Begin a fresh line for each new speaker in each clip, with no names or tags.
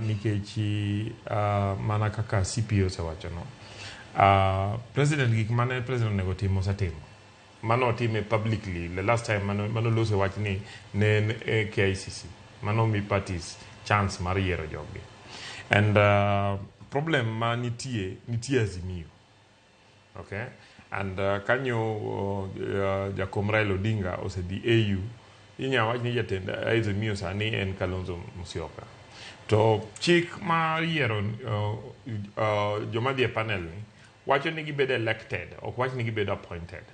Nikech mana kaka CPO osewacho no. President gik mane president nego timo osetimo. Mano otime publicly. The last time mano lose wach ni ne en KICC. Mano mi parties chance mar yiero jogi. And problem ma nitie Azimio. Okay? And kanyo Jakom Raila Odinga osedhi AU, inya wach ni jatend Azimio sani en Kalonzo Musyoka. To chik ma yiero joma dhie panel ni wacho ni gibedo elected, ok wach ni gibedo appointed.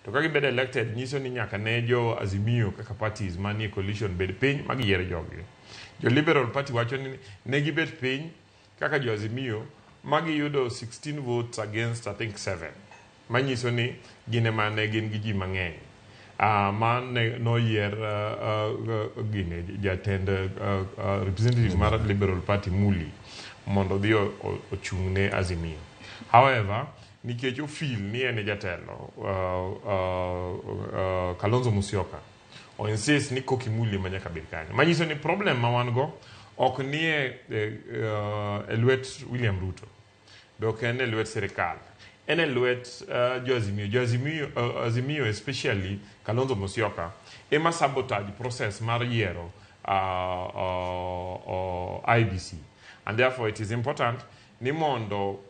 To ka gibedo elected nyiso ni nyaka ne jo Azimio kaka parties manie coalition bed piny ma giyiero jogi. Jo Liberal Party wacho ni ne gibet piny kaka jo Azimio ma giyudo 16 votes against I think 7. Manyiso ni gine mane gin gi ji mang'eny. Man no yier gine jatend representative mar Liberal Party Muli mondo dhi ochung'ne Azimio. However, nikech ofil ni en jatelo Kalonzo Musyoka o insist ni Koki Muli manyaka bed kanyo. Manyiso ni problem ma wan go ok nie lwet William Ruto. Be ok en lwet sirikal. En lwet jo Azimio especially Kalonzo Musyoka ema sabotage process mar yiero IBC. And therefore it is important ni mondo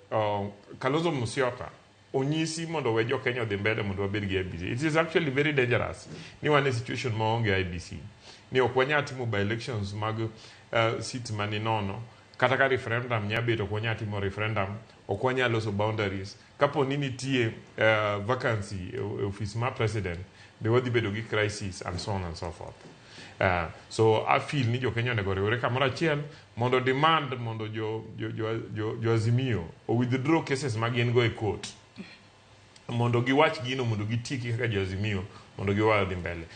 Kalonzo Musyoka onyisi mondo we jo Kenya dhi mbele mondo wabed gi IBC. It is actually very dangerous ni wane situation ma onge IBC. Ni ok wanya timo by elections mag seats mani nono. Kata ka referendum nyabet ok wanya timo referendum, ok wanya loso boundaries. Kapo ni nitie vacancy office ma president, be wadhi bedo gi crisis and so on and so forth. So I feel ni jo Kenya nego riwore kamoro achiel mondo demand mondo jo Azimio o withdraw cases ma gin go e court. Mondo giwach gino mondo gitiki kaka jo Azimio mondo giwadhi mbele.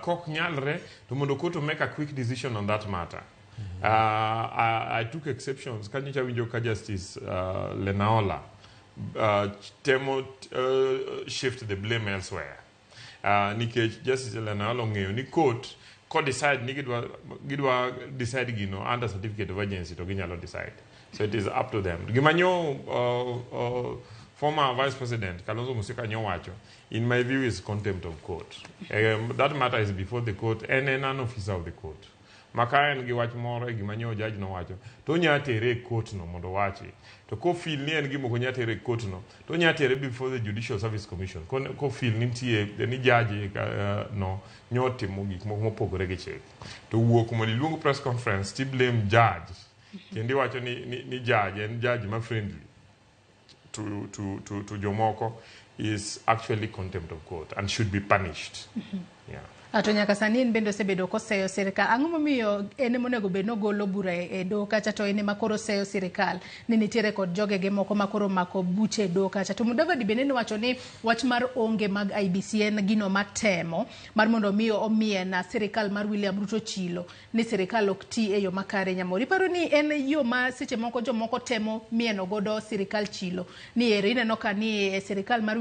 Kok nyalre to mondo court to make a quick decision on that matter. I took exceptions. Kanyicha winjo ka Justice Lenaola temo shift the blame elsewhere. Nikech Justice Lenaola ng'eyo ni court ko decide ni gidwa decide gino under certificate of agency to ginyalo decide. So it is up to them. Gimanyo former Vice President Kalonzo Musyoka nyowacho, in my view, is contempt of court. That matter is before the court and an officer of the court. Makaen gi wach moro e gimanyo judge no wacho to nya tere court no mondo wachi to ko feel ni en gimo ko nya tere court no to nya tere before the Judicial Service Commission ko feel ni tie ni judge no nyoti mo gik mopogore gi chik to wuok mo luongo press conference to blame judge kendi wacho ni judge en judge ma friendly to jomoko is actually contempt of court and should be punished. Yeah.
Ato nyaka sani en bendo sebedo koseyo sirikal. Ang'o momiyo ene monego bed nogolo bura e do kacha to ene makoro seyo sirikal ni nitiere kod jogege moko makoro mako buche do kacha to Mudavadi bende ni wacho ni wach mar onge mag IBC en gino matemo mar mondo miyo omie na sirikal mar William Ruto chilo ni sirikal ok ti e yo makare. Nyamori paro ni en yo ma seche moko jomoko temo mieno godo sirikal chilo ni ere ineno ka ni sirikal mar